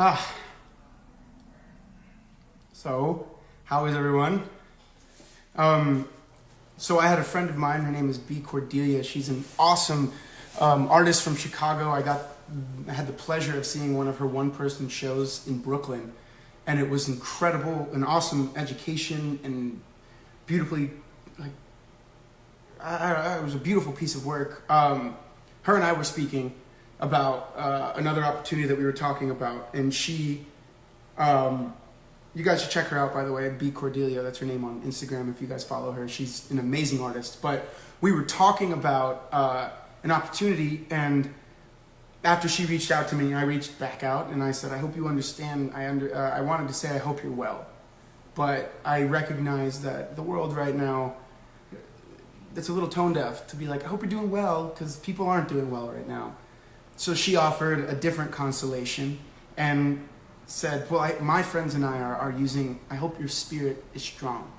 Ah. So, how is everyone? So I had a friend of mine, her name is B. Cordelia. She's an awesome artist from Chicago. I had the pleasure of seeing one of her one-person shows in Brooklyn, and it was incredible, an awesome education, and beautifully, it was a beautiful piece of work. Her and I were speaking about another opportunity that we were talking about, and she, you guys should check her out, by the way, B. Cordelia, that's her name on Instagram if you guys follow her. She's an amazing artist. But we were talking about an opportunity, and after she reached out to me, I reached back out, and I said, I hope you understand, I wanted to say I hope you're well. But I recognize that the world right now, it's a little tone deaf to be like, I hope you're doing well, because people aren't doing well right now. So she offered a different consolation and said, well, my friends and I are using, I hope your spirit is strong.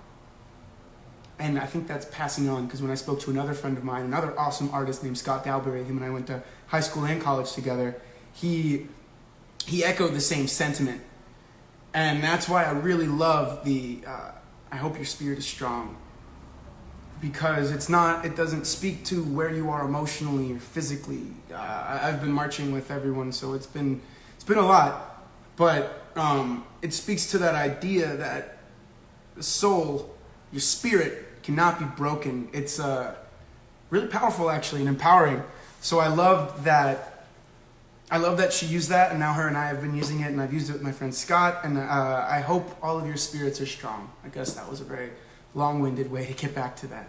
And I think that's passing on, because when I spoke to another friend of mine, another awesome artist named Scott Dalbury, him and I went to high school and college together, he echoed the same sentiment. And that's why I really love the, I hope your spirit is strong. Because it doesn't speak to where you are emotionally or physically. I've been marching with everyone, so it's been a lot. But it speaks to that idea that the soul, your spirit, cannot be broken. It's really powerful, actually, and empowering. So I love that she used that, and now her and I have been using it, and I've used it with my friend Scott, and I hope all of your spirits are strong. I guess that was a very long-winded way to get back to that.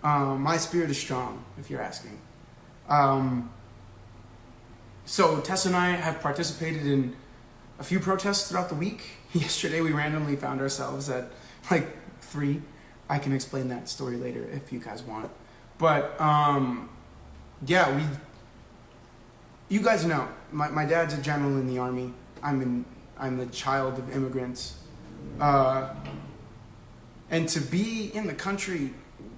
My spirit is strong, if you're asking. So Tessa and I have participated in a few protests throughout the week. Yesterday we randomly found ourselves at 3. I can explain that story later if you guys want. But yeah, you guys know, my dad's a general in the army. I'm the child of immigrants. And to be in the country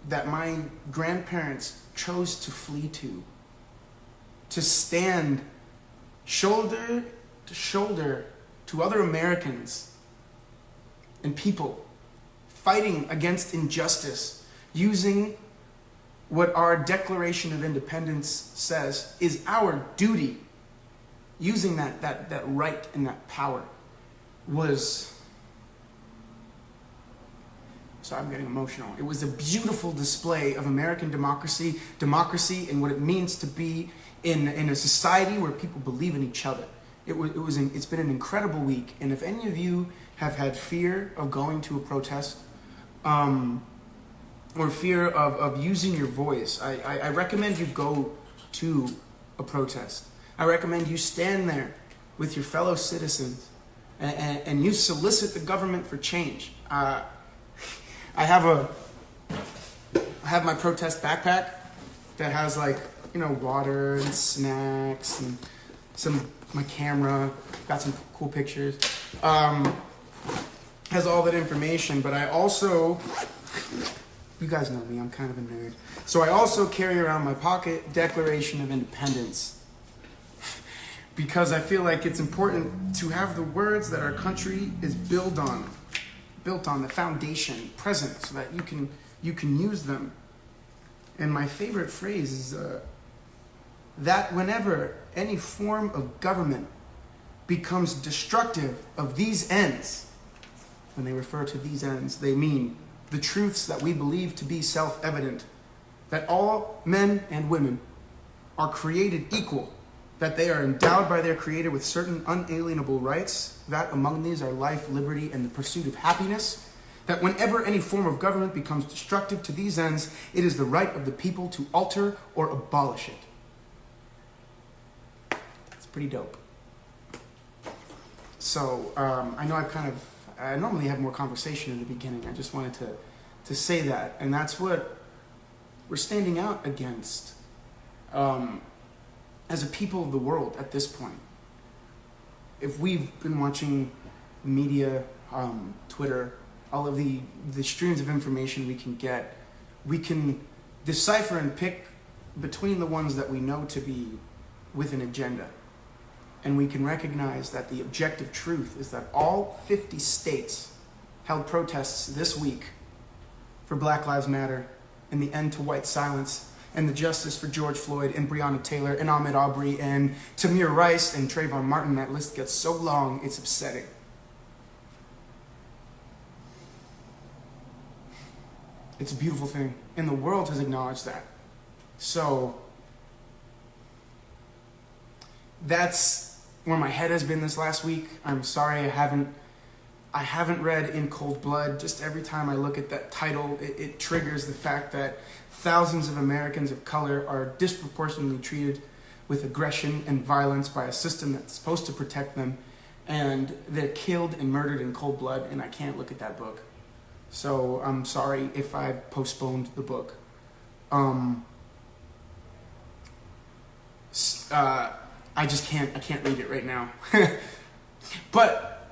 that my grandparents chose to flee to stand shoulder to shoulder to other Americans and people fighting against injustice, using what our Declaration of Independence says is our duty, using that right and that power was... So I'm getting emotional. It was a beautiful display of American democracy and what it means to be in a society where people believe in each other. It's been an incredible week, and if any of you have had fear of going to a protest, or fear of using your voice, I recommend you go to a protest. I recommend you stand there with your fellow citizens and you solicit the government for change. I have my protest backpack that has water and snacks and my camera, got some cool pictures. Has all that information, but I also, you guys know me, I'm kind of a nerd. So I also carry around my pocket Declaration of Independence, because I feel like it's important to have the words that our country is built on, the foundation, present, so that you can use them. And my favorite phrase is that whenever any form of government becomes destructive of these ends, when they refer to these ends, they mean the truths that we believe to be self-evident, that all men and women are created equal, that they are endowed by their Creator with certain unalienable rights, that among these are life, liberty, and the pursuit of happiness, that whenever any form of government becomes destructive to these ends, it is the right of the people to alter or abolish it. It's pretty dope. So, I know I normally have more conversation in the beginning. I just wanted to say that, and that's what we're standing out against. As a people of the world at this point. If we've been watching media, Twitter, all of the streams of information we can get, we can decipher and pick between the ones that we know to be with an agenda. and we can recognize that the objective truth is that all 50 states held protests this week for Black Lives Matter and the end to white silence and the justice for George Floyd and Breonna Taylor and Ahmaud Arbery and Tamir Rice and Trayvon Martin. That list gets so long, it's upsetting. It's a beautiful thing, and the world has acknowledged that. So that's where my head has been this last week. I'm sorry I haven't read In Cold Blood. Just every time I look at that title, it triggers the fact that thousands of Americans of color are disproportionately treated with aggression and violence by a system that's supposed to protect them, and they're killed and murdered in cold blood, and I can't look at that book. So I'm sorry if I postponed the book. I can't read it right now. But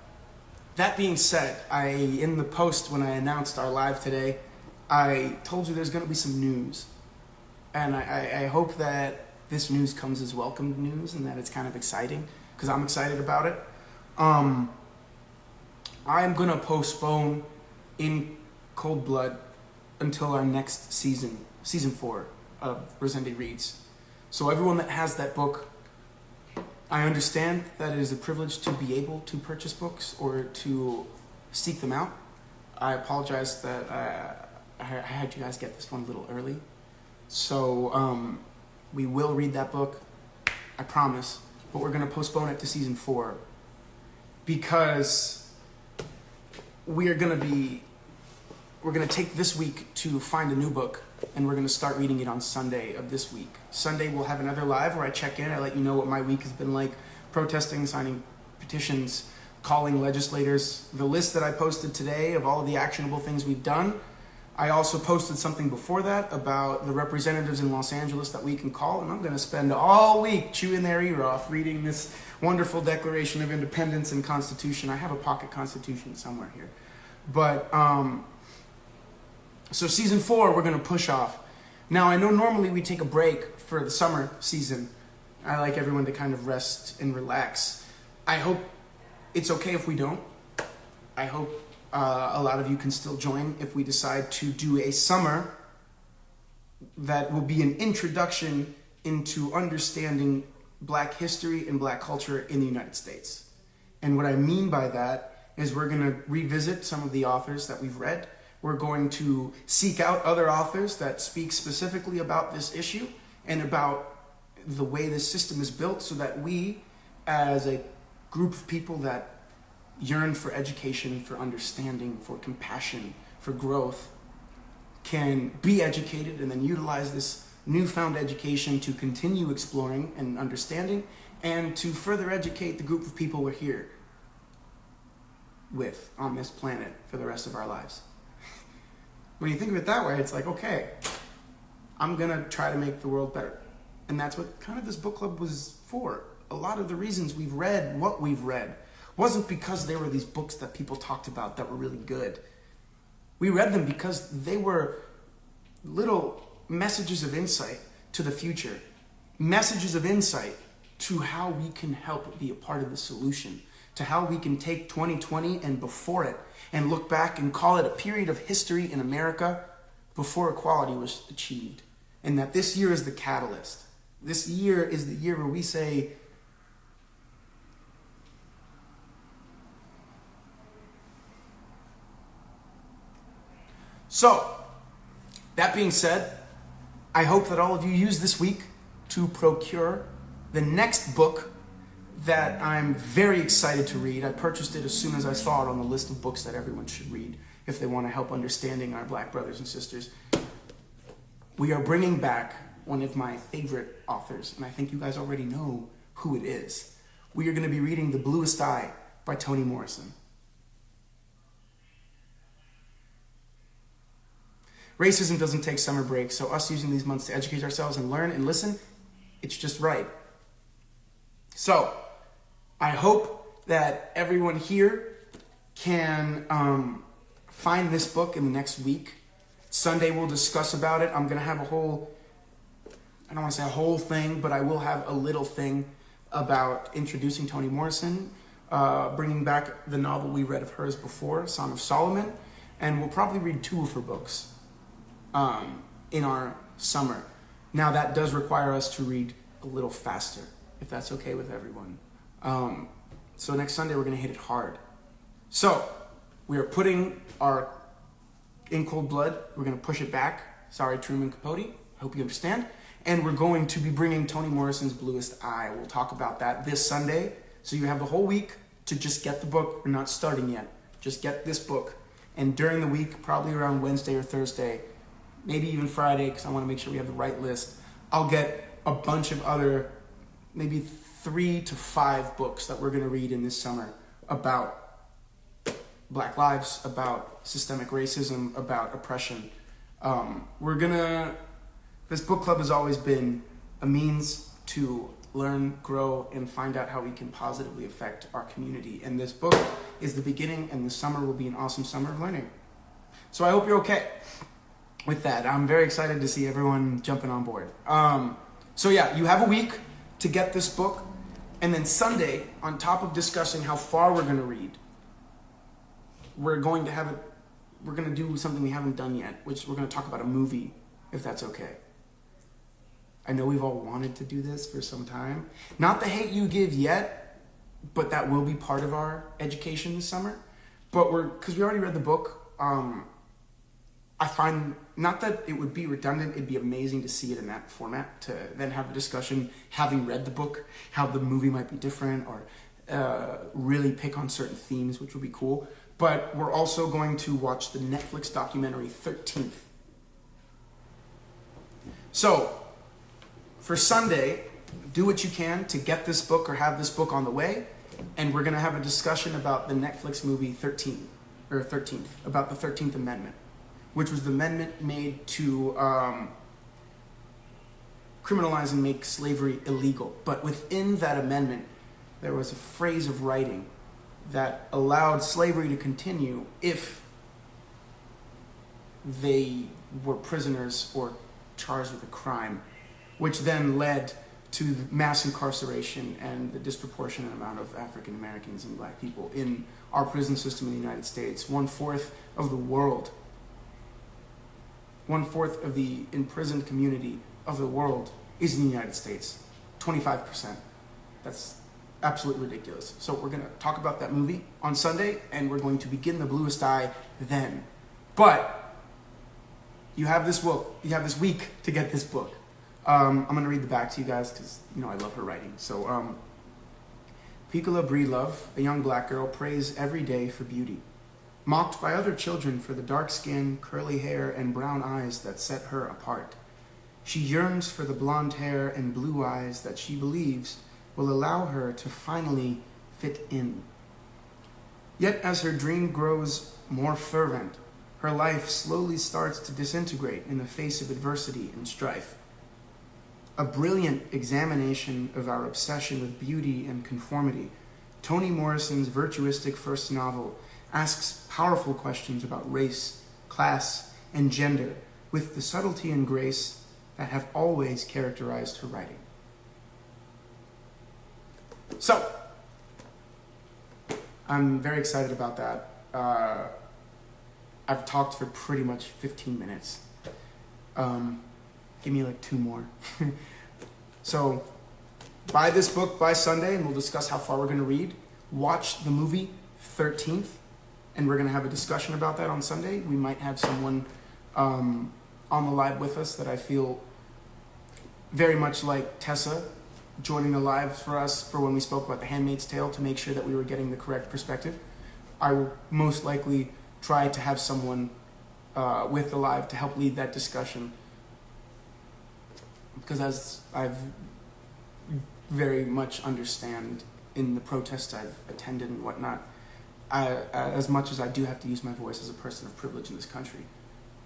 that being said, in the post when I announced our live today, I told you there's going to be some news. And I hope that this news comes as welcomed news and that it's kind of exciting, because I'm excited about it. I'm going to postpone In Cold Blood until our next season 4 of Rosende Reads. So everyone that has that book, I understand that it is a privilege to be able to purchase books or to seek them out. I apologize that I had you guys get this one a little early. So we will read that book, I promise, but we're going to postpone it to season 4 because we're going to take this week to find a new book, and we're going to start reading it on Sunday of this week. Sunday we'll have another live where I check in. I let you know what my week has been like, protesting, signing petitions, calling legislators. The list that I posted today of all of the actionable things we've done. I also posted something before that about the representatives in Los Angeles that we can call, and I'm going to spend all week chewing their ear off reading this wonderful Declaration of Independence and Constitution. I have a pocket Constitution somewhere here. But so season 4, we're going to push off. Now, I know normally we take a break for the summer season. I like everyone to kind of rest and relax. I hope it's okay if we don't. I hope a lot of you can still join if we decide to do a summer that will be an introduction into understanding Black history and Black culture in the United States. And what I mean by that is we're going to revisit some of the authors that we've read. We're going to seek out other authors that speak specifically about this issue and about the way this system is built, so that we, as a group of people that yearn for education, for understanding, for compassion, for growth, can be educated and then utilize this newfound education to continue exploring and understanding, and to further educate the group of people we're here with on this planet for the rest of our lives. When you think of it that way, it's like, okay, I'm going to try to make the world better. And that's what kind of this book club was for. A lot of the reasons we've read what we've read wasn't because they were these books that people talked about that were really good. We read them because they were little messages of insight to the future, messages of insight to how we can help be a part of the solution, to how we can take 2020 and before it and look back and call it a period of history in America before equality was achieved. And that this year is the catalyst. This year is the year where we say, so, that being said, I hope that all of you use this week to procure the next book that I'm very excited to read. I purchased it as soon as I saw it on the list of books that everyone should read if they want to help understanding our Black brothers and sisters. We are bringing back one of my favorite authors, and I think you guys already know who it is. We are going to be reading The Bluest Eye by Toni Morrison. Racism doesn't take summer breaks, so us using these months to educate ourselves and learn and listen, it's just right. So, I hope that everyone here can find this book in the next week. Sunday we'll discuss about it. I'm going to have I don't want to say a whole thing, but I will have a little thing about introducing Toni Morrison, bringing back the novel we read of hers before, Song of Solomon, and we'll probably read 2 of her books in our summer. Now that does require us to read a little faster, if that's okay with everyone. So next Sunday we're going to hit it hard. So we are putting our In Cold Blood, we're going to push it back. Sorry, Truman Capote, hope you understand. And we're going to be bringing Toni Morrison's Bluest Eye. We'll talk about that this Sunday. So you have the whole week to just get the book. We're not starting yet. Just get this book. And during the week, probably around Wednesday or Thursday, maybe even Friday, because I want to make sure we have the right list, I'll get a bunch of other, maybe 3 to 5 books that we're going to read in this summer about Black lives, about systemic racism, about oppression. This book club has always been a means to learn, grow, and find out how we can positively affect our community. And this book is the beginning, and the summer will be an awesome summer of learning. So I hope you're okay with that. I'm very excited to see everyone jumping on board. So yeah, you have a week to get this book, and then Sunday, on top of discussing how far we're going to read, we're going to do something we haven't done yet, which we're going to talk about a movie, if that's okay. I know we've all wanted to do this for some time. Not the Hate You Give yet, but that will be part of our education this summer. But because we already read the book, I find, not that it would be redundant, it'd be amazing to see it in that format, to then have a discussion, having read the book, how the movie might be different, or really pick on certain themes, which would be cool. But we're also going to watch the Netflix documentary 13th. So, for Sunday, do what you can to get this book or have this book on the way, and we're going to have a discussion about the Netflix movie 13th, about the 13th Amendment, which was the amendment made to criminalize and make slavery illegal. But within that amendment, there was a phrase of writing that allowed slavery to continue if they were prisoners or charged with a crime, which then led to mass incarceration and the disproportionate amount of African Americans and Black people in our prison system in the United States. 1/4 of the world, 1/4 of the imprisoned community of the world is in the United States. 25%. That's absolutely ridiculous. So we're going to talk about that movie on Sunday, and we're going to begin the Bluest Eye then. But you have this book. You have this week to get this book. I'm going to read the back to you guys because, I love her writing. So, Piccola Breelove, a young Black girl, prays every day for beauty. Mocked by other children for the dark skin, curly hair, and brown eyes that set her apart. She yearns for the blonde hair and blue eyes that she believes will allow her to finally fit in. Yet as her dream grows more fervent, her life slowly starts to disintegrate in the face of adversity and strife. A brilliant examination of our obsession with beauty and conformity, Toni Morrison's virtuistic first novel asks powerful questions about race, class, and gender with the subtlety and grace that have always characterized her writing. So, I'm very excited about that. I've talked for pretty much 15 minutes. Give me like 2 more. So, buy this book by Sunday, and we'll discuss how far we're going to read. Watch the movie 13th, and we're going to have a discussion about that on Sunday. We might have someone on the live with us that I feel very much like Tessa, joining the live for us for when we spoke about The Handmaid's Tale, to make sure that we were getting the correct perspective. I will most likely try to have someone with the live to help lead that discussion, because as I've very much understand in the protests I've attended and whatnot, as much as I do have to use my voice as a person of privilege in this country,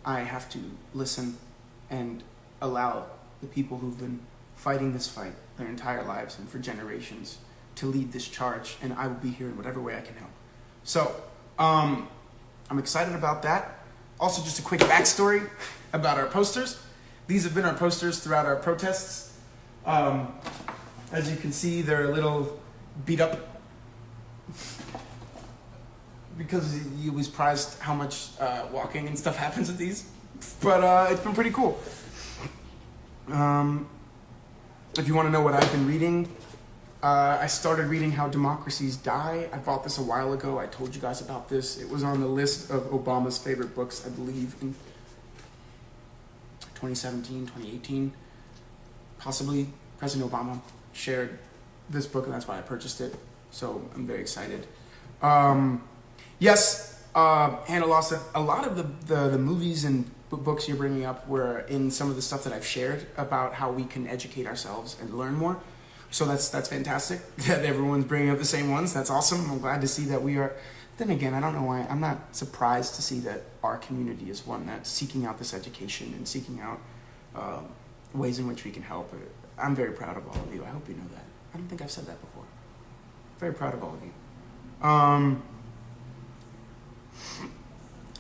I have to listen and allow the people who've been fighting this fight their entire lives and for generations to lead this charge, and I will be here in whatever way I can help. So, I'm excited about that. Also, just a quick backstory about our posters. These have been our posters throughout our protests. As you can see, they're a little beat up because he was prized how much walking and stuff happens with these. But it's been pretty cool. If you want to know what I've been reading, I started reading How Democracies Die. I bought this a while ago. I told you guys about this. It was on the list of Obama's favorite books, I believe, in 2017, 2018. Possibly President Obama shared this book, and that's why I purchased it. So I'm very excited. Yes, Hannah Lawson, a lot of the movies and books you're bringing up were in some of the stuff that I've shared about how we can educate ourselves and learn more. So that's fantastic that everyone's bringing up the same ones. That's awesome. I'm glad to see that we are. Then again, I don't know why. I'm not surprised to see that our community is one that's seeking out this education and seeking out ways in which we can help. I'm very proud of all of you. I hope you know that. I don't think I've said that before. Very proud of all of you.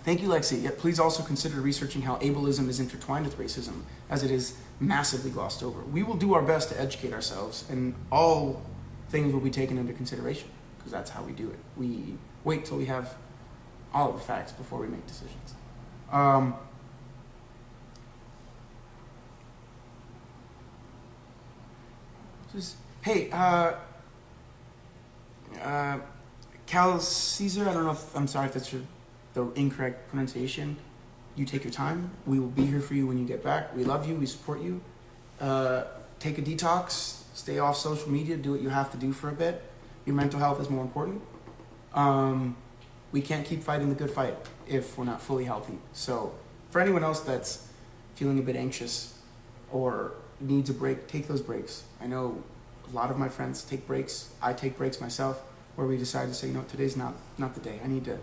Thank you, Lexi. Yet please also consider researching how ableism is intertwined with racism, as it is massively glossed over. We will do our best to educate ourselves, and all things will be taken into consideration, because that's how we do it. We wait till we have all of the facts before we make decisions. Hey, Cal Caesar, I don't know if, I'm sorry if that's the incorrect pronunciation. You take your time. We will be here for you when you get back. We love you. We support you. Take a detox. Stay off social media. Do what you have to do for a bit. Your mental health is more important. We can't keep fighting the good fight if we're not fully healthy. So for anyone else that's feeling a bit anxious or needs a break, take those breaks. I know a lot of my friends take breaks. I take breaks myself, where we decide to say, you know, today's not the day. I need to.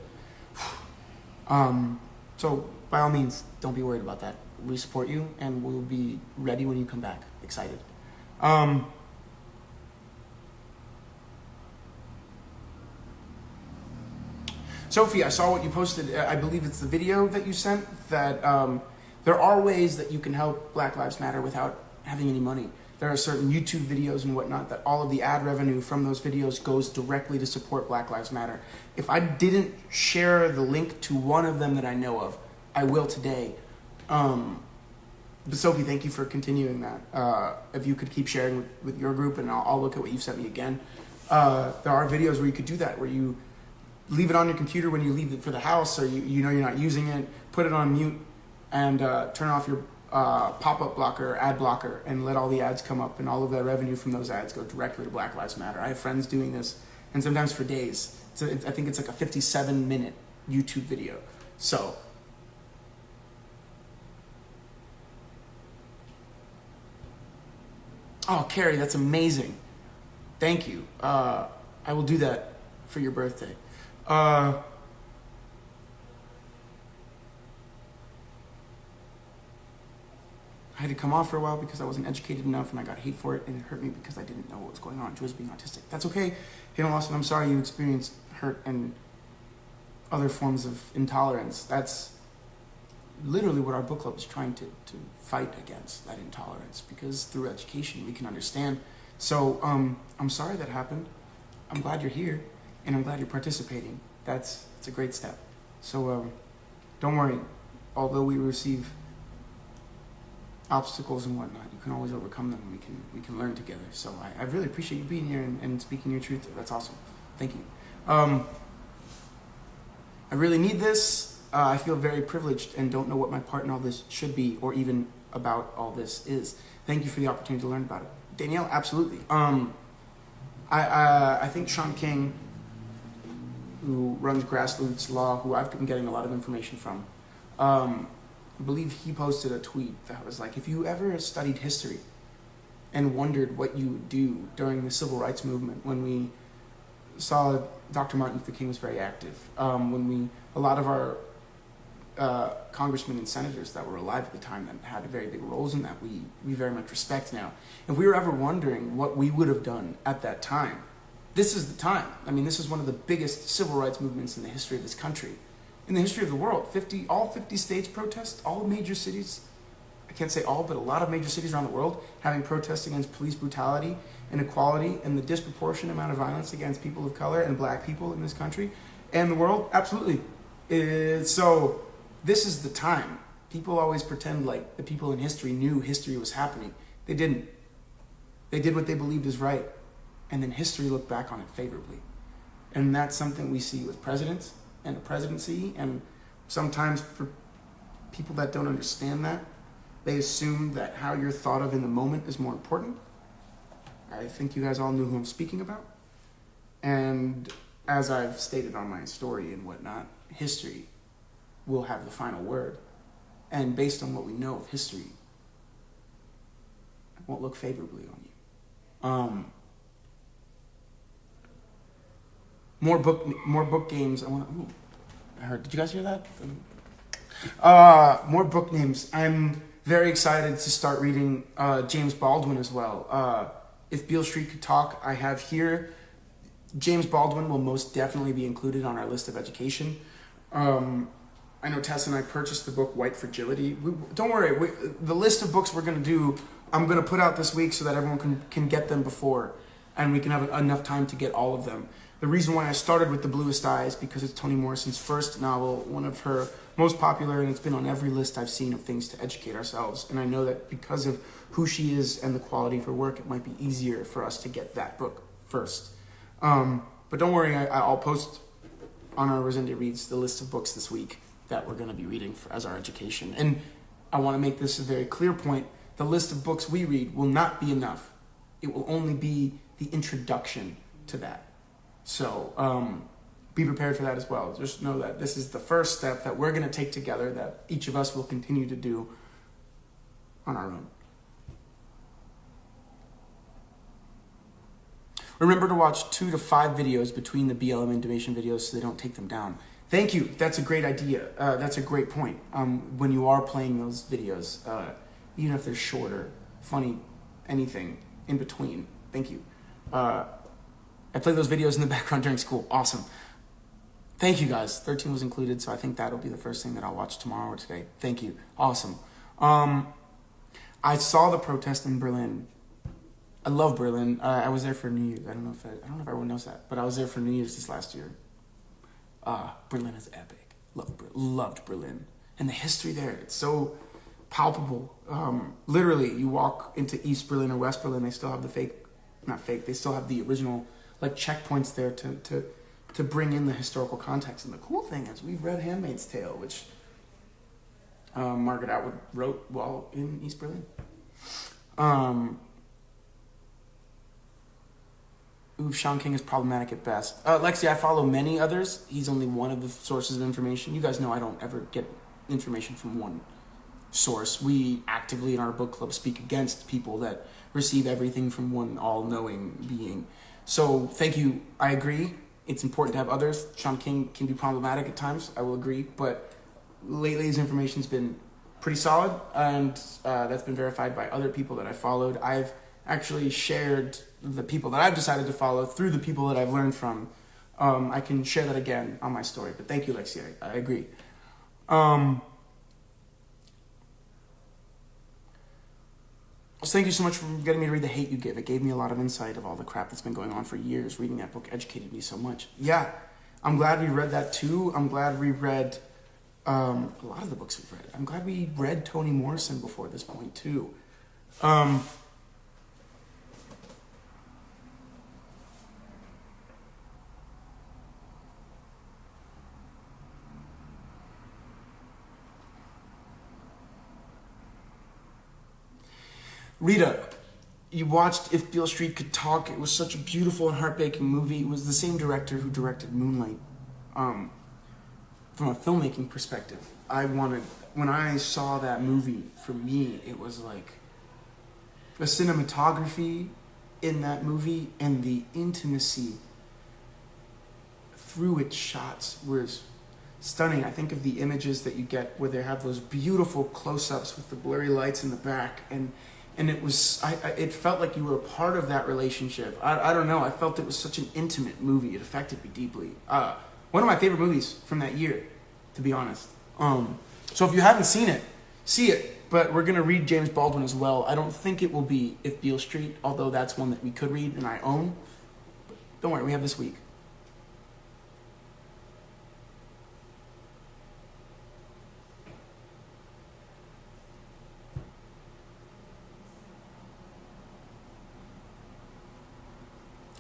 So by all means, don't be worried about that. We support you, and we'll be ready when you come back. Excited. Sophie, I saw what you posted. I believe it's the video that you sent, that there are ways that you can help Black Lives Matter without having any money. There are certain YouTube videos and whatnot that all of the ad revenue from those videos goes directly to support Black Lives Matter. If I didn't share the link to one of them that I know of, I will today. But Sophie, thank you for continuing that. If you could keep sharing with your group, and I'll look at what you've sent me again. There are videos where you could do that, where you leave it on your computer when you leave it for the house, or you know you're not using it, put it on mute, and turn off your pop-up blocker, ad blocker, and let all the ads come up, and all of the revenue from those ads go directly to Black Lives Matter. I have friends doing this, and sometimes for days. So I think it's like a 57-minute YouTube video. So oh, Carrie, that's amazing. Thank you. I will do that for your birthday. I had to come off for a while because I wasn't educated enough, and I got hate for it, and it hurt me because I didn't know what was going on. Joy's being autistic. That's okay. Hannah Lawson, I'm sorry you experienced hurt and other forms of intolerance. That's literally what our book club is trying to fight against, that intolerance, because through education we can understand. So I'm sorry that happened. I'm glad you're here, and I'm glad you're participating. It's a great step. So don't worry. Although we receive obstacles and whatnot, you can always overcome them, and we can learn together. So I really appreciate you being here and speaking your truth. That's awesome. Thank you. I really need this. I feel very privileged and don't know what my part in all this should be, or even about all this is. Thank you for the opportunity to learn about it. Danielle, absolutely. I think Sean King, who runs Grassroots Law, who I've been getting a lot of information from, I believe he posted a tweet that was like, if you ever studied history and wondered what you would do during the civil rights movement, when we saw Dr. Martin Luther King was very active, when a lot of our congressmen and senators that were alive at the time that had very big roles in that, we very much respect now. If we were ever wondering what we would have done at that time, this is the time. I mean, this is one of the biggest civil rights movements in the history of this country, in the history of the world. All 50 states protest, all major cities, I can't say all, but a lot of major cities around the world having protests against police brutality, inequality, and the disproportionate amount of violence against people of color and black people in this country and the world? Absolutely. So this is the time. People always pretend like the people in history knew history was happening. They didn't. They did what they believed is right. And then history looked back on it favorably. And that's something we see with presidents and the presidency. And sometimes for people that don't understand that, they assume that how you're thought of in the moment is more important. I think you guys all knew who I'm speaking about. And as I've stated on my story and whatnot, history will have the final word. And based on what we know of history, it won't look favorably on you. More book games. I heard. Did you guys hear that? More book names. I'm very excited to start reading James Baldwin as well. If Beale Street Could Talk, I have here. James Baldwin will most definitely be included on our list of education. I know Tessa and I purchased the book White Fragility. Don't worry, the list of books we're going to do, I'm going to put out this week so that everyone can get them before, and we can have enough time to get all of them. The reason why I started with The Bluest Eye is because it's Toni Morrison's first novel, one of her most popular, and it's been on every list I've seen of things to educate ourselves. And I know that because of who she is and the quality of her work, it might be easier for us to get that book first. But don't worry, I'll post on our Rosende Reads the list of books this week that we're going to be reading as our education. And I want to make this a very clear point. The list of books we read will not be enough. It will only be the introduction to that. So be prepared for that as well. Just know that this is the first step that we're going to take together that each of us will continue to do on our own. Remember to watch 2 to 5 videos between the BLM intimation videos so they don't take them down. Thank you. That's a great idea. That's a great point. When you are playing those videos, even if they're shorter, funny, anything in between. Thank you. I play those videos in the background during school. Awesome. Thank you, guys. 13 was included, so I think that'll be the first thing that I'll watch tomorrow or today. Thank you. Awesome. I saw the protest in Berlin. I love Berlin. I was there for New Year's. I don't know if everyone knows that, but I was there for New Year's this last year. Berlin is epic. Loved Berlin. And the history there, it's so palpable. Literally, you walk into East Berlin or West Berlin, they still have they still have the original checkpoints there to bring in the historical context. And the cool thing is we've read Handmaid's Tale, which Margaret Atwood wrote while in East Berlin. Sean King is problematic at best. Lexi, I follow many others. He's only one of the sources of information. You guys know I don't ever get information from one source. We actively in our book club speak against people that receive everything from one all-knowing being. So thank you. I agree. It's important to have others. Sean King can be problematic at times. I will agree. But lately his information's been pretty solid, and that's been verified by other people that I followed. I've actually shared the people that I've decided to follow through the people that I've learned from. I can share that again on my story. But thank you, Lexi. I agree. So thank you so much for getting me to read The Hate You Give. It gave me a lot of insight of all the crap that's been going on for years. Reading that book educated me so much. Yeah, I'm glad we read that too. I'm glad we read a lot of the books we've read. I'm glad we read Toni Morrison before this point too. Rita, you watched If Beale Street Could Talk. It was such a beautiful and heartbreaking movie. It was the same director who directed Moonlight. From a filmmaking perspective, when I saw that movie, for me, it was like the cinematography in that movie and the intimacy through its shots was stunning. I think of the images that you get where they have those beautiful close-ups with the blurry lights in the back, and it was, it felt like you were a part of that relationship. I don't know, I felt it was such an intimate movie. It affected me deeply. One of my favorite movies from that year, to be honest. So if you haven't seen it, see it, but we're going to read James Baldwin as well. I don't think it will be If Beale Street, although that's one that we could read and I own. But don't worry, we have this week.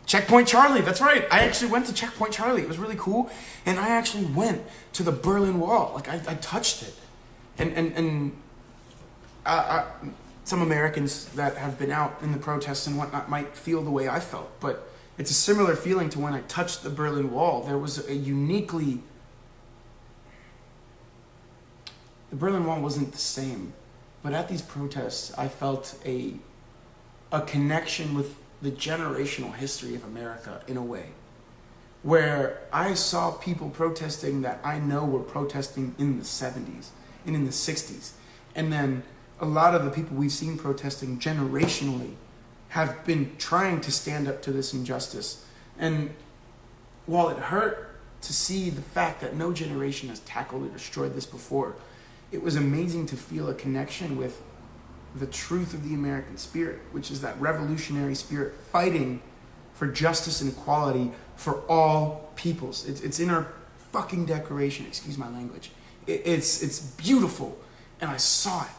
Checkpoint Charlie, that's right. I actually went to Checkpoint Charlie. It was really cool. And I actually went to the Berlin Wall. Like, I touched it. And some Americans that have been out in the protests and whatnot might feel the way I felt. But it's a similar feeling to when I touched the Berlin Wall. There was a uniquely... The Berlin Wall wasn't the same. But at these protests, I felt a connection with the generational history of America in a way, where I saw people protesting that I know were protesting in the 70s and in the 60s. And then a lot of the people we've seen protesting generationally have been trying to stand up to this injustice. And while it hurt to see the fact that no generation has tackled or destroyed this before, it was amazing to feel a connection with the truth of the American spirit, which is that revolutionary spirit fighting for justice and equality for all peoples. It's in our fucking Declaration, excuse my language. It's beautiful, and I saw it.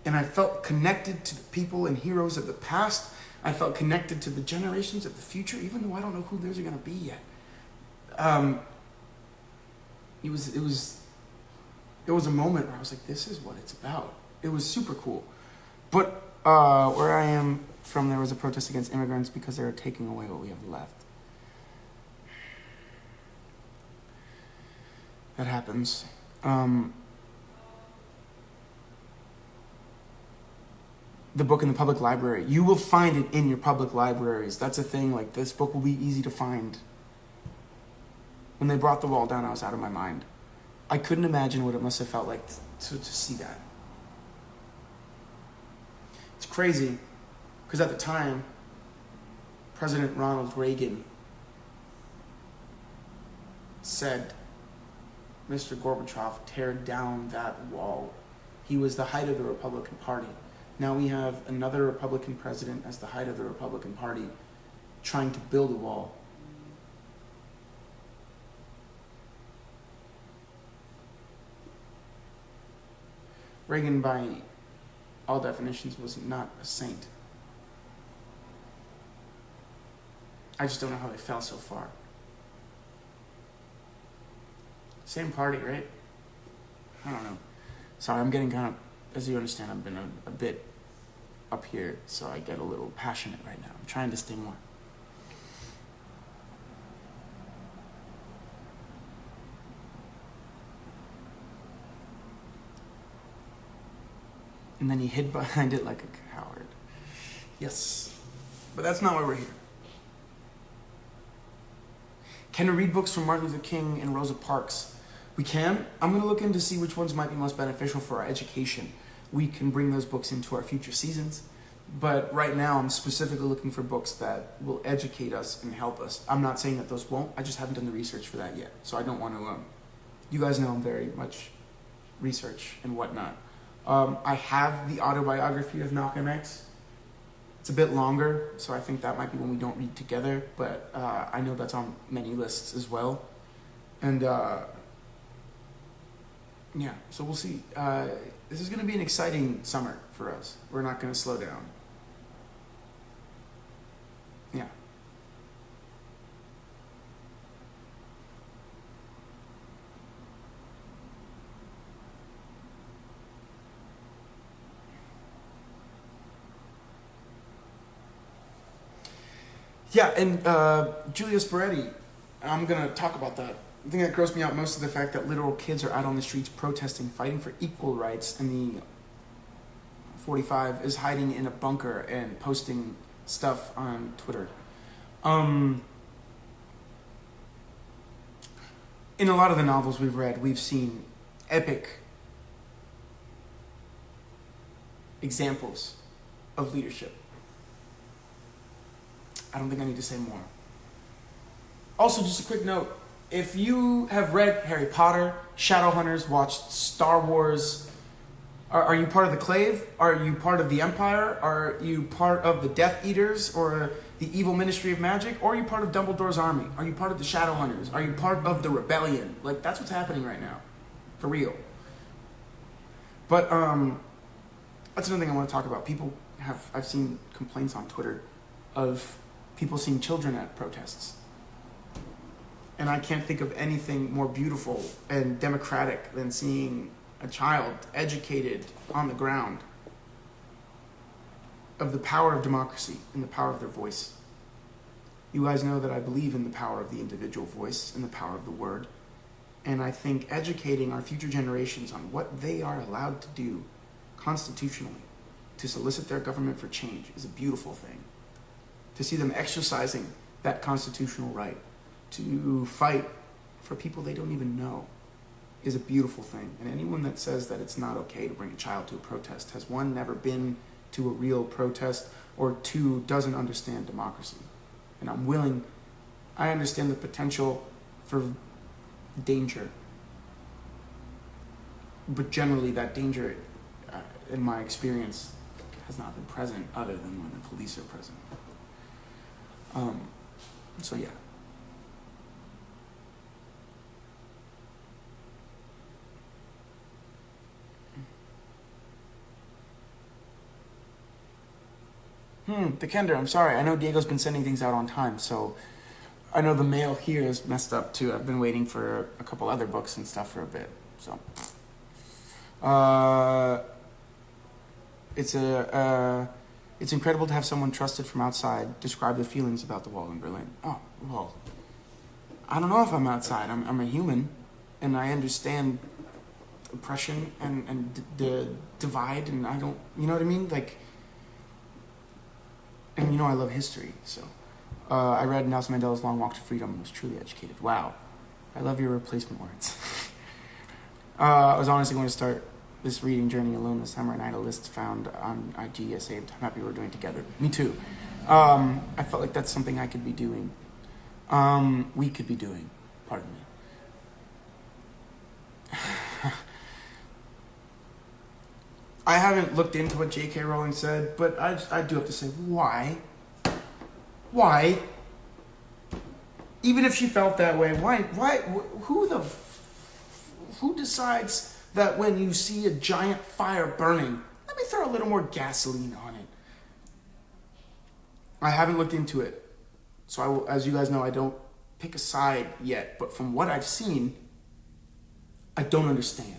And I felt connected to the people and heroes of the past. I felt connected to the generations of the future, even though I don't know who those are going to be yet. It was a moment where I was like, this is what it's about. It was super cool. But where I am from, there was a protest against immigrants because they were taking away what we have left. That happens. The book in the public library. You will find it in your public libraries. That's a thing. Like, this book will be easy to find. When they brought the wall down, I was out of my mind. I couldn't imagine what it must have felt like to see that. It's crazy, because at the time, President Ronald Reagan said, Mr. Gorbachev, tear down that wall. He was the height of the Republican Party. Now we have another Republican president as the height of the Republican Party trying to build a wall. Reagan, by all definitions, was not a saint. I just don't know how they fell so far. Same party, right? I don't know. Sorry, I'm getting kind of, as you understand, I've been a bit up here, so I get a little passionate right now. I'm trying to stay more. And then he hid behind it like a coward. Yes. But that's not why we're here. Can we read books from Martin Luther King and Rosa Parks? We can. I'm going to look in to see which ones might be most beneficial for our education. We can bring those books into our future seasons. But right now, I'm specifically looking for books that will educate us and help us. I'm not saying that those won't. I just haven't done the research for that yet. So I don't want to... you guys know I'm very much research and whatnot. I have the Autobiography of Malcolm X. It's a bit longer, so I think that might be one we don't read together, but I know that's on many lists as well. And yeah, so we'll see. This is going to be an exciting summer for us. We're not going to slow down. Yeah. Yeah, and Julia Sparetti, I'm going to talk about that. The thing that grossed me out most is the fact that literal kids are out on the streets protesting, fighting for equal rights, and the 45 is hiding in a bunker and posting stuff on Twitter. In a lot of the novels we've read, we've seen epic examples of leadership. I don't think I need to say more. Also, just a quick note, if you have read Harry Potter, Shadowhunters, watched Star Wars, are you part of the Clave? Are you part of the Empire? Are you part of the Death Eaters or the evil Ministry of Magic? Or are you part of Dumbledore's army? Are you part of the Shadowhunters? Are you part of the Rebellion? Like, that's what's happening right now. For real. But, that's another thing I want to talk about. I've seen complaints on Twitter of people seeing children at protests. And I can't think of anything more beautiful and democratic than seeing a child educated on the ground of the power of democracy and the power of their voice. You guys know that I believe in the power of the individual voice and the power of the word. And I think educating our future generations on what they are allowed to do constitutionally to solicit their government for change is a beautiful thing. To see them exercising that constitutional right to fight for people they don't even know is a beautiful thing. And anyone that says that it's not okay to bring a child to a protest has, one, never been to a real protest, or two, doesn't understand democracy. And I understand the potential for danger. But generally that danger, in my experience, has not been present other than when the police are present. So yeah. The Kender, I'm sorry. I know Diego's been sending things out on time, so I know the mail here is messed up too. I've been waiting for a couple other books and stuff for a bit, so. It's incredible to have someone trusted from outside describe their feelings about the wall in Berlin. Oh, well, I don't know if I'm outside. I'm a human, and I understand oppression and the divide, and I don't, you know what I mean? Like, and you know I love history, so. I read Nelson Mandela's Long Walk to Freedom and was truly educated. Wow. I love your replacement words. I was honestly going to start this reading journey alone this summer, and I had a list found on IG I saved. I'm happy we're doing it together. Me too. I felt like that's something I could be doing. We could be doing. Pardon me. I haven't looked into what J.K. Rowling said, but I do have to say, why? Why? Even if she felt that way, why? Who decides that when you see a giant fire burning, let me throw a little more gasoline on it? I haven't looked into it, so as you guys know, I don't pick a side yet. But from what I've seen, I don't understand.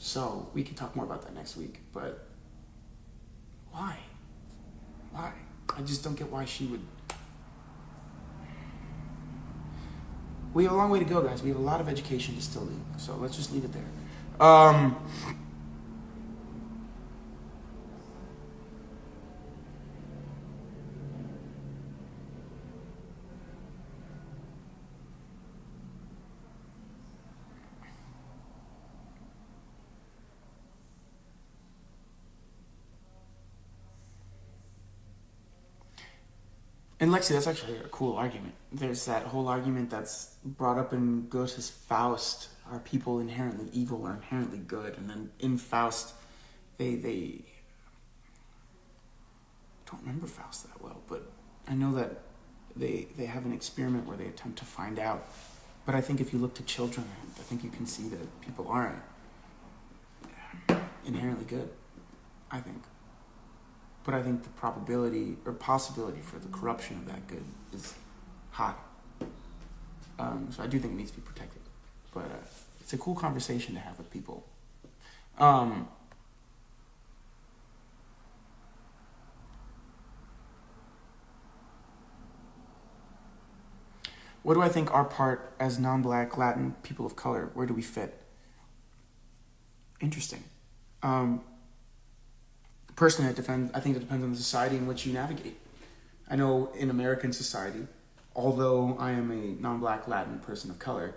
So we can talk more about that next week. But why? Why? I just don't get why she would. We have a long way to go, guys. We have a lot of education to still do. So let's just leave it there. And Lexi, that's actually a cool argument. There's that whole argument that's brought up in Goethe's Faust. Are people inherently evil or inherently good? And then in Faust, they don't remember Faust that well, but I know that they have an experiment where they attempt to find out. But I think if you look to children, I think you can see that people aren't inherently good, I think. But I think the probability or possibility for the corruption of that good is high. So I do think it needs to be protected. But it's a cool conversation to have with people. What do I think our part as non-Black, Latin people of color? Where do we fit? Interesting. Personally, I think it depends on the society in which you navigate. I know in American society, although I am a non-Black Latin person of color,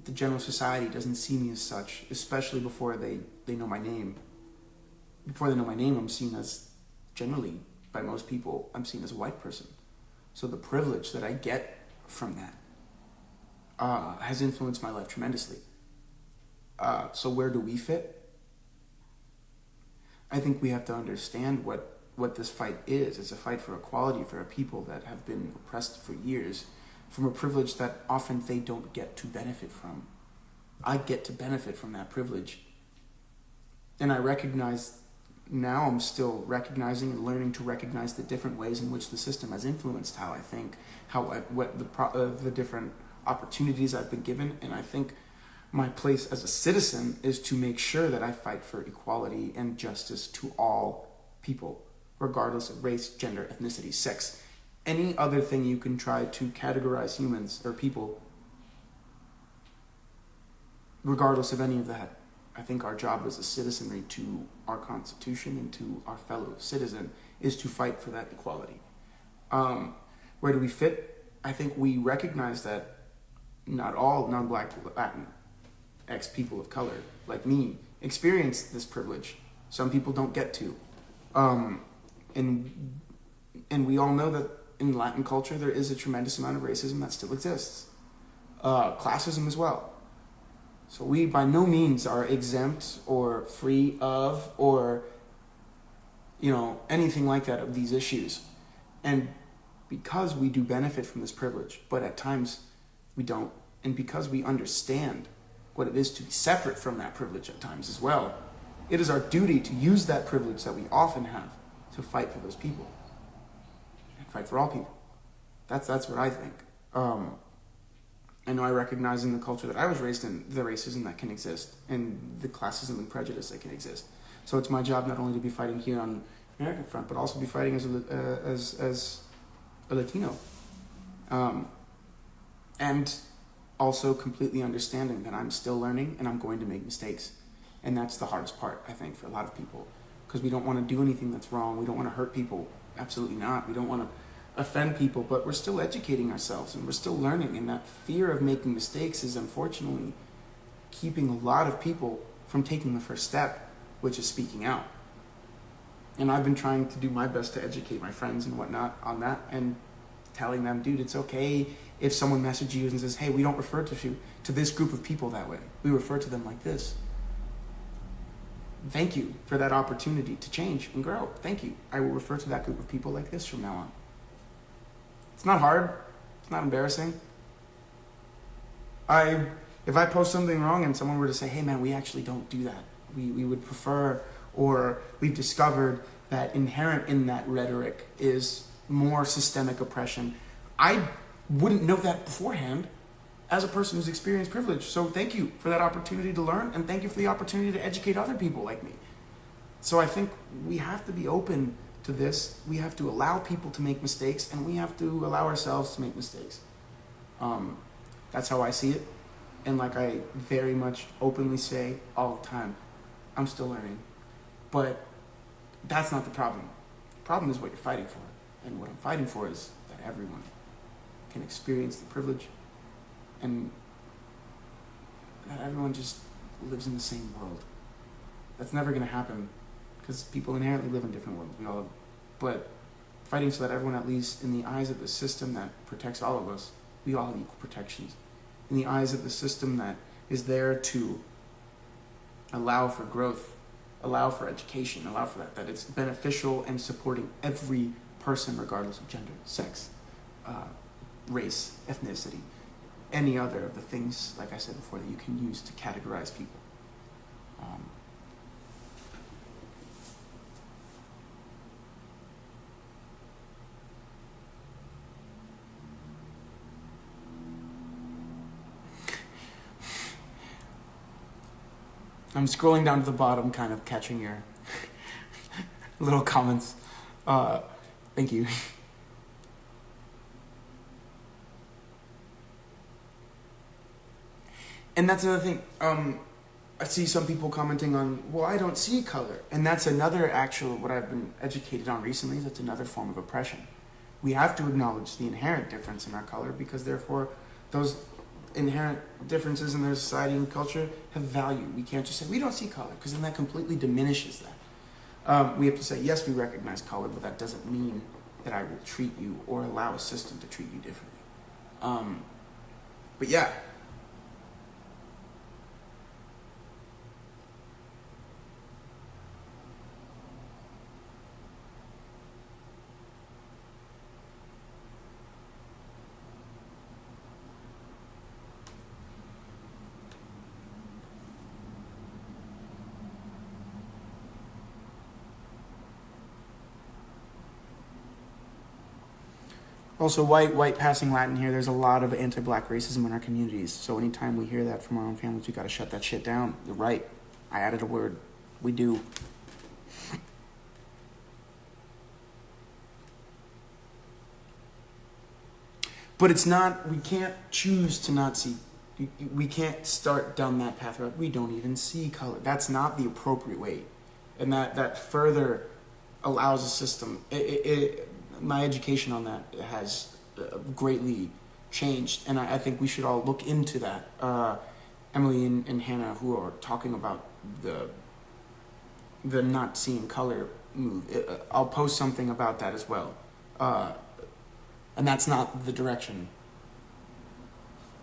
the general society doesn't see me as such, especially before they know my name. Before they know my name, I'm seen as, generally, by most people, I'm seen as a white person. So the privilege that I get from that has influenced my life tremendously. So where do we fit? I think we have to understand what this fight is. It's a fight for equality for a people that have been oppressed for years, from a privilege that often they don't get to benefit from. I get to benefit from that privilege. And I recognize, now I'm still recognizing and learning to recognize the different ways in which the system has influenced how I think, the different opportunities I've been given. And I think my place as a citizen is to make sure that I fight for equality and justice to all people, regardless of race, gender, ethnicity, sex, any other thing you can try to categorize humans or people. Regardless of any of that, I think our job as a citizenry to our Constitution and to our fellow citizen is to fight for that equality. Where do we fit? I think we recognize that not all non-Black, Latin, people of color, like me, experience this privilege. Some people don't get to. And we all know that in Latin culture, there is a tremendous amount of racism that still exists. Classism as well. So we by no means are exempt or free of or, anything like that of these issues. And because we do benefit from this privilege, but at times we don't, and because we understand what it is to be separate from that privilege at times as well, it is our duty to use that privilege that we often have to fight for those people and fight for all people. That's what I think. I know I recognize in the culture that I was raised in the racism that can exist and the classism and prejudice that can exist. So it's my job not only to be fighting here on the American front, but also be fighting as a Latino, and also completely understanding that I'm still learning and I'm going to make mistakes. And that's the hardest part, I think, for a lot of people, because we don't want to do anything that's wrong. We don't want to hurt people. Absolutely not. We don't want to offend people, but we're still educating ourselves and we're still learning. And that fear of making mistakes is unfortunately keeping a lot of people from taking the first step, which is speaking out. And I've been trying to do my best to educate my friends and whatnot on that, and telling them, dude, it's okay if someone messages you and says, hey, we don't refer to this group of people that way. We refer to them like this. Thank you for that opportunity to change and grow. Thank you. I will refer to that group of people like this from now on. It's not hard. It's not embarrassing. If I post something wrong and someone were to say, hey man, we actually don't do that. We would prefer, or we've discovered that inherent in that rhetoric is more systemic oppression. I wouldn't know that beforehand as a person who's experienced privilege. So thank you for that opportunity to learn, and thank you for the opportunity to educate other people like me. So I think we have to be open to this. We have to allow people to make mistakes, and we have to allow ourselves to make mistakes. That's how I see it. And like I very much openly say all the time, I'm still learning. But that's not the problem. The problem is what you're fighting for. And what I'm fighting for is that everyone can experience the privilege, and that everyone just lives in the same world. That's never going to happen, because people inherently live in different worlds. But fighting so that everyone, at least in the eyes of the system that protects all of us, we all have equal protections. In the eyes of the system that is there to allow for growth, allow for education, allow for that it's beneficial and supporting every person regardless of gender, sex, race, ethnicity, any other of the things, like I said before, that you can use to categorize people. I'm scrolling down to the bottom, kind of catching your little comments. Thank you. And that's another thing. I see some people commenting on, well, I don't see color. And that's another what I've been educated on recently. That's another form of oppression. We have to acknowledge the inherent difference in our color, because therefore those inherent differences in their society and culture have value. We can't just say, we don't see color, because then that completely diminishes that. We have to say, yes, we recognize color, but that doesn't mean that I will treat you or allow a system to treat you differently. But yeah, Also, white passing Latin here. There's a lot of anti-black racism in our communities. So anytime we hear that from our own families, we got to shut that shit down. You're right. I added a word. We do. But it's not, we can't choose to not see. We can't start down that path where we don't even see color. That's not the appropriate way. And that further allows a system. My education on that has greatly changed. And I think we should all look into that. Emily and Hannah, who are talking about the not seeing color move. I'll post something about that as well. And that's not the direction.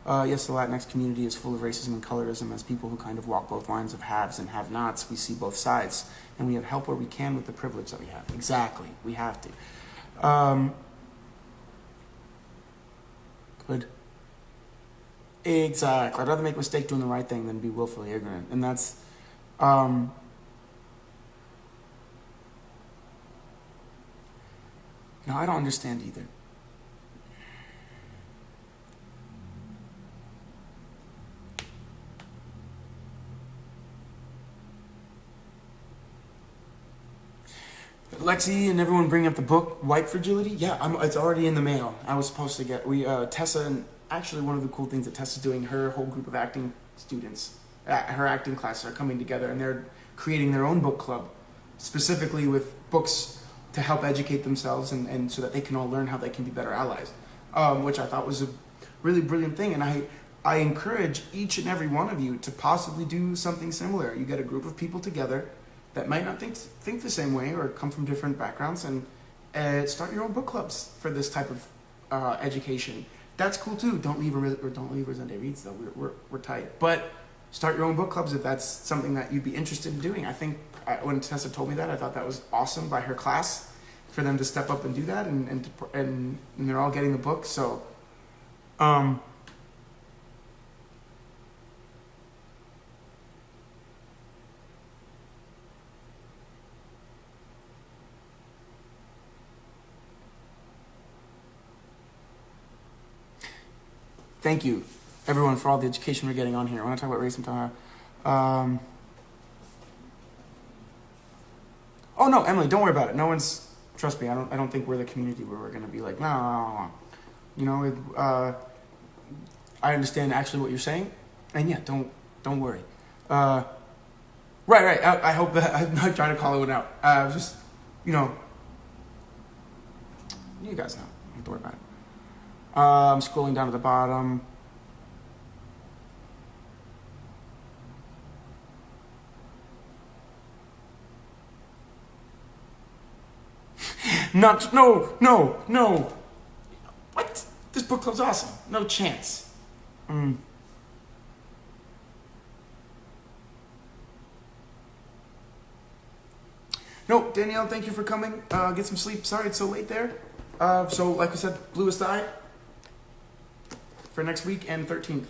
Yes, the Latinx community is full of racism and colorism. As people who kind of walk both lines of haves and have-nots, we see both sides, and we have help where we can with the privilege that we have. Exactly, we have to. Good. Exactly. I'd rather make a mistake doing the right thing than be willfully ignorant, and that's. I don't understand either. Lexi and everyone bring up the book White Fragility. Yeah, it's already in the mail. I was supposed to get Tessa, and actually one of the cool things that Tessa's doing, her whole group of acting students, her acting classes are coming together, and they're creating their own book club, specifically with books to help educate themselves and so that they can all learn how they can be better allies, which I thought was a really brilliant thing. And I encourage each and every one of you to possibly do something similar. You get a group of people together that might not think the same way or come from different backgrounds, and start your own book clubs for this type of education. That's cool too. Don't leave Rosende Reads though. We're tight. But start your own book clubs if that's something that you'd be interested in doing. I think when Tessa told me that, I thought that was awesome by her class for them to step up and do that, and they're all getting the book. So, thank you, everyone, for all the education we're getting on here. I want to talk about race and time. Oh no, Emily, don't worry about it. No one's. Trust me. I don't think we're the community where we're gonna be like, no. I understand actually what you're saying, and yeah, don't worry. Right. I hope that I'm not trying to call anyone out. Just, you guys know. Don't worry about it. I'm scrolling down to the bottom. No. What? This book club's awesome. No chance. No, Danielle, thank you for coming. Get some sleep. Sorry it's so late there. So, like I said, Bluest Eye for next week and 13th.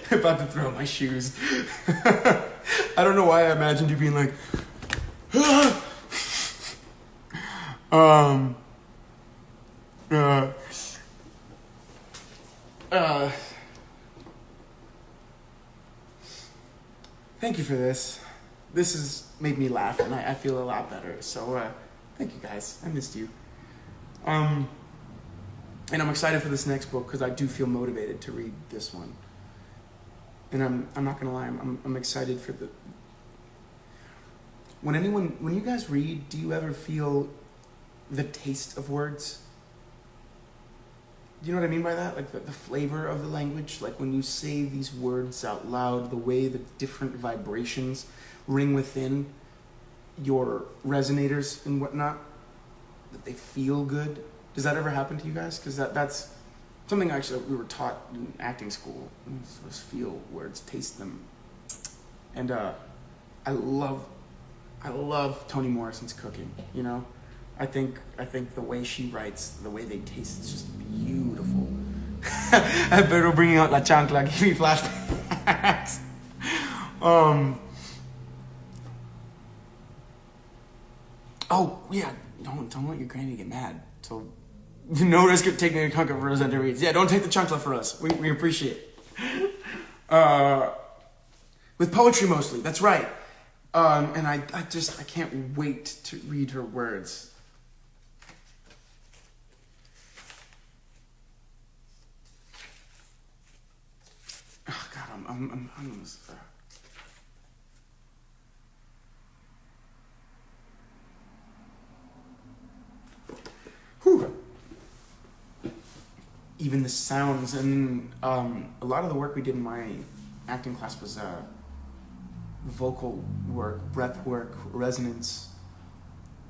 About to throw my shoes. I don't know why I imagined you being like, thank you for this. This has made me laugh, and I feel a lot better. So, thank you guys. I missed you. And I'm excited for this next book because I do feel motivated to read this one. And I'm not gonna lie, I'm excited for the. When you guys read, do you ever feel the taste of words? Do you know what I mean by that? Like the flavor of the language? Like when you say these words out loud, the way the different vibrations ring within your resonators and whatnot, that they feel good. Does that ever happen to you guys? Because that's something actually we were taught in acting school. Was feel words, taste them. And I love Toni Morrison's cooking, I think the way she writes, the way they taste, is just beautiful. Alberto bringing out la chancla gave me flashbacks. Oh yeah, don't let your granny get mad. So no risk of taking a chunk of Rosende reads. Yeah, don't take the chancla for us. We appreciate it. With poetry mostly. That's right. And I can't wait to read her words. Oh God, I'm almost. Whew. Even the sounds and a lot of the work we did in my acting class was vocal work, breath work, resonance,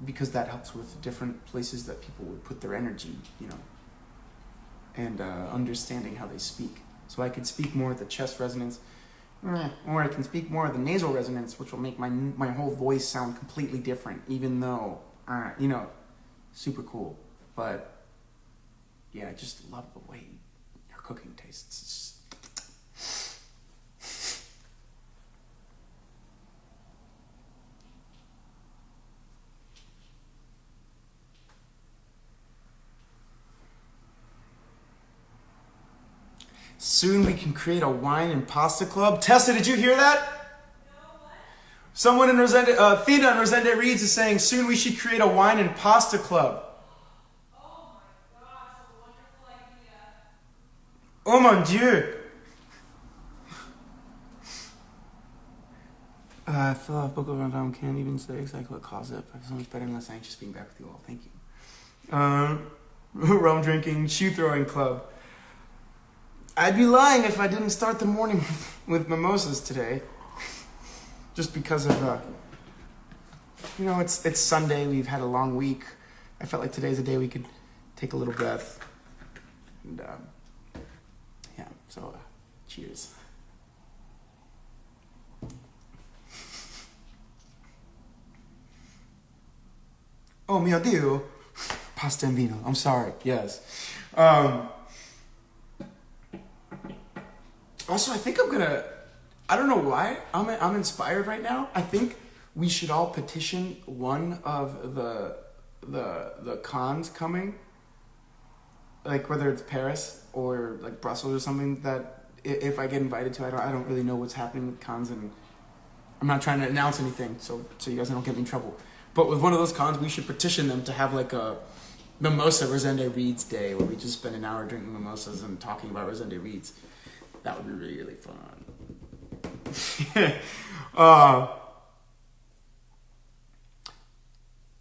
because that helps with different places that people would put their energy, and understanding how they speak. So I could speak more of the chest resonance, or I can speak more of the nasal resonance, which will make my whole voice sound completely different, even though, super cool. But yeah, I just love the way her cooking tastes. Soon we can create a wine and pasta club. Tessa, did you hear that? No, what? Someone in Rosende, Thina in Rosende Reads is saying, soon we should create a wine and pasta club. Oh my gosh, a wonderful idea. Oh mon Dieu. I fell off book of rundown. Can't even say exactly what caused it. But I feel so much better and less anxious being back with you all. Thank you. Rum drinking, shoe throwing club. I'd be lying if I didn't start the morning with mimosas today. Just because of, it's Sunday. We've had a long week. I felt like today's a day we could take a little breath. And, so cheers. Oh mio Dio. Pasta and vino. I'm sorry. Yes. Also, I think I don't know why, I'm inspired right now. I think we should all petition one of the cons coming, like whether it's Paris or like Brussels or something, that if I get invited to, I don't really know what's happening with cons, and I'm not trying to announce anything, so you guys don't get me in trouble. But with one of those cons, we should petition them to have like a Mimosa Rosende Reads Day, where we just spend an hour drinking mimosas and talking about Rosende Reads. That would be really, really fun.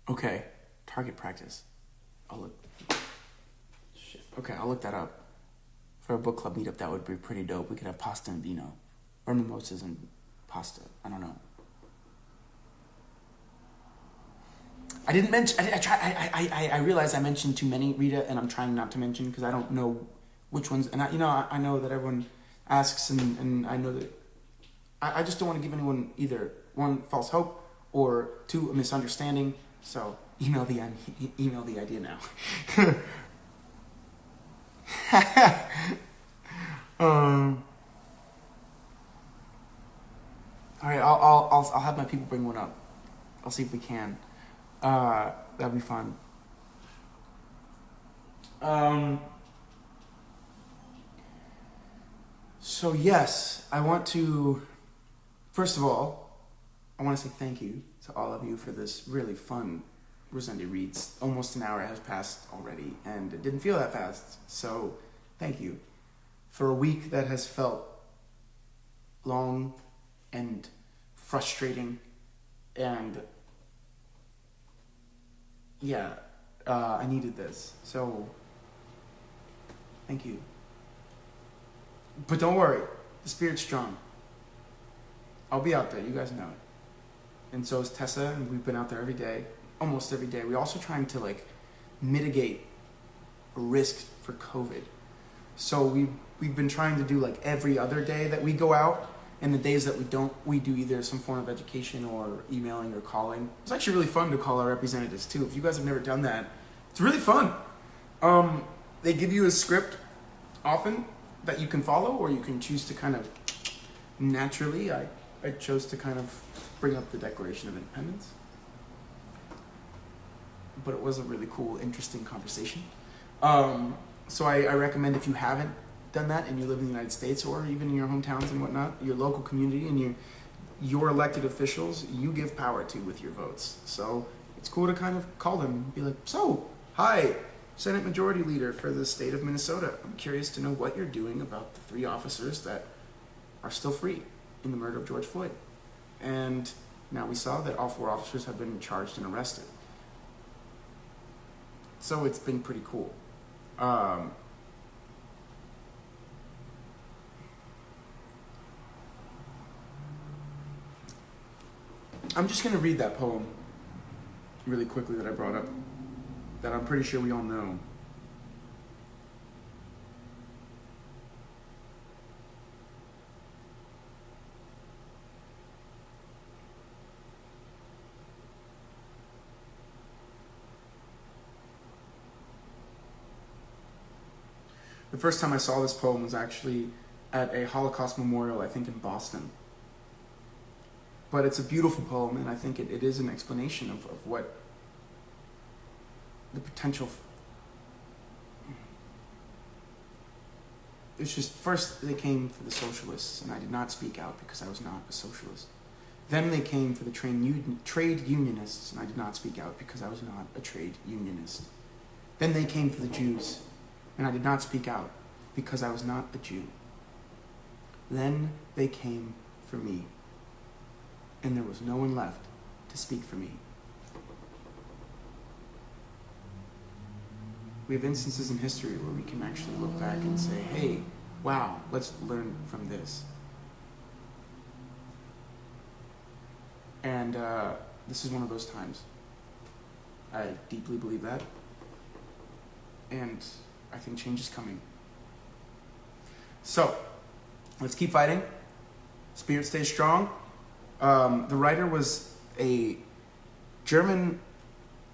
Okay, target practice. I'll look that up. For a book club meetup, that would be pretty dope. We could have pasta and vino. Or mimosas and pasta. I don't know. I didn't mention... I realized I mentioned too many, Rita, and I'm trying not to mention because I don't know which ones... And I know that everyone asks, and I know that... I just don't want to give anyone either, one, false hope, or two, a misunderstanding. So, email the idea now. All right, I'll have my people bring one up. I'll see if we can. That'd be fun. So yes, I want to. First of all, I want to say thank you to all of you for this really fun Rosende Reads. Almost an hour has passed already, and it didn't feel that fast. So, thank you for a week that has felt long and frustrating, and yeah, I needed this. So, thank you. But don't worry, the spirit's strong. I'll be out there, you guys know it. And so is Tessa, and we've been out there every day, almost every day. We're also trying to mitigate risk for COVID. So we've been trying to do every other day that we go out, and the days that we don't, we do either some form of education or emailing or calling. It's actually really fun to call our representatives too. If you guys have never done that, it's really fun. They give you a script often that you can follow, or you can choose to kind of naturally. I chose to kind of bring up the Declaration of Independence. But it was a really cool, interesting conversation. So I recommend, if you haven't done that and you live in the United States, or even in your hometowns and whatnot, your local community and your elected officials, you give power to with your votes. So it's cool to kind of call them and be like, so, hi, Senate Majority Leader for the state of Minnesota. I'm curious to know what you're doing about the 3 officers that are still free in the murder of George Floyd. And now we saw that all 4 officers have been charged and arrested. So it's been pretty cool. I'm just going to read that poem really quickly that I brought up, that I'm pretty sure we all know. The first time I saw this poem was actually at a Holocaust memorial, I think in Boston. But it's a beautiful poem, and I think it is an explanation of what the potential... It's just, first they came for the socialists, and I did not speak out because I was not a socialist. Then they came for the trade unionists, and I did not speak out because I was not a trade unionist. Then they came for the Jews, and I did not speak out because I was not a Jew. Then they came for me, and there was no one left to speak for me. We have instances in history where we can actually look back and say, hey, wow, let's learn from this. And this is one of those times. I deeply believe that. And I think change is coming. So, let's keep fighting. Spirit stays strong. The writer was a German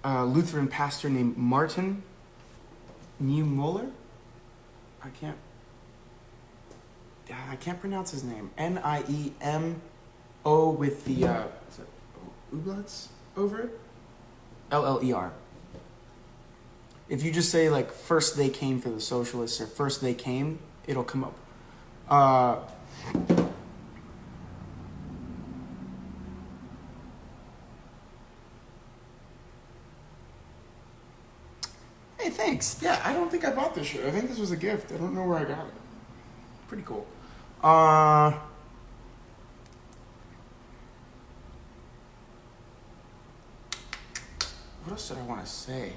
Lutheran pastor named Martin Niemöller. I can't pronounce his name. Niemo with the is it Ublats over it? Ller. If you just say like first they came for the socialists or first they came, it'll come up. Hey, thanks. Yeah, I don't think I bought this shirt. I think this was a gift. I don't know where I got it. Pretty cool. What else did I want to say?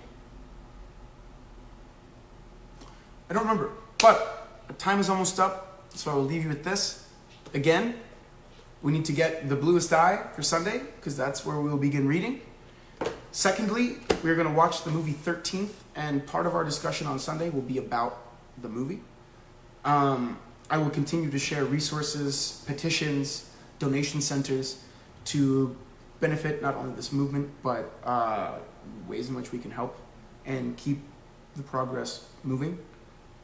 I don't remember, but time is almost up, so I will leave you with this. Again, we need to get the Bluest Eye for Sunday, because that's where we will begin reading. Secondly, we're going to watch the movie 13th, and part of our discussion on Sunday will be about the movie. I will continue to share resources, petitions, donation centers to benefit not only this movement, but ways in which we can help and keep the progress moving.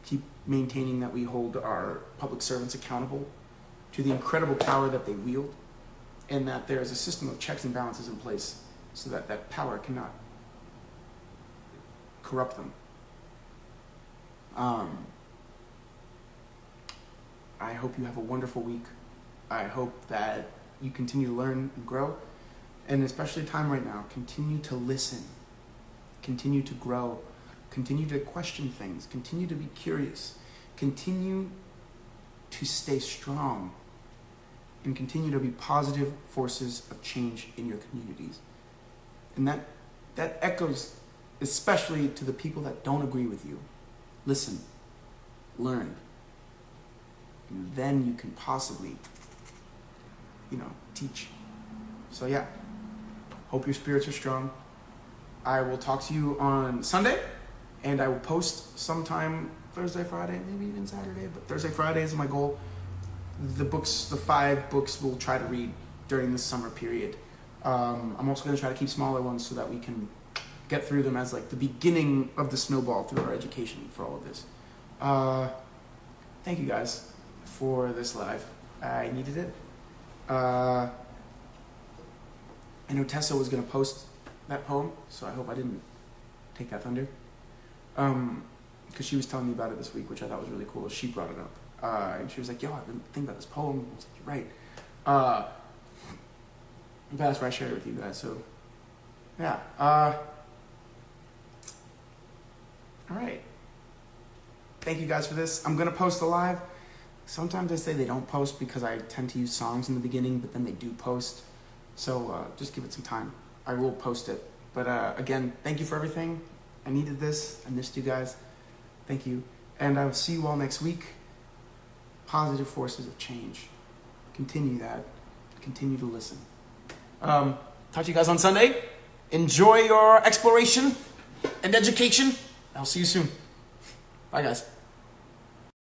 Keep maintaining that we hold our public servants accountable to the incredible power that they wield, and that there is a system of checks and balances in place so that that power cannot corrupt them. I hope you have a wonderful week. I hope that you continue to learn and grow, and especially time right now, continue to listen, continue to grow, continue to question things, continue to be curious, continue to stay strong, and continue to be positive forces of change in your communities. And that echoes especially to the people that don't agree with you. Listen, learn, and then you can possibly, teach. So yeah, hope your spirits are strong. I will talk to you on Sunday, and I will post sometime Thursday, Friday, maybe even Saturday, but Thursday, Friday is my goal. The 5 books we'll try to read during this summer period. I'm also going to try to keep smaller ones so that we can get through them as like the beginning of the snowball through our education for all of this. thank you guys for this live. I needed it. I know Tessa was gonna post that poem, so I hope I didn't take that thunder. Because she was telling me about it this week, which I thought was really cool. She brought it up. And she was like, yo, I've been thinking about this poem. I was like, you're right. But that's why I shared it with you guys. So, yeah. All right. Thank you guys for this. I'm going to post a live. Sometimes they say they don't post because I tend to use songs in the beginning, but then they do post. So just give it some time. I will post it. But again, thank you for everything. I needed this. I missed you guys. Thank you. And I will see you all next week. Positive forces of change. Continue that. Continue to listen. Talk to you guys on Sunday. Enjoy your exploration and education. I'll see you soon. Bye, guys.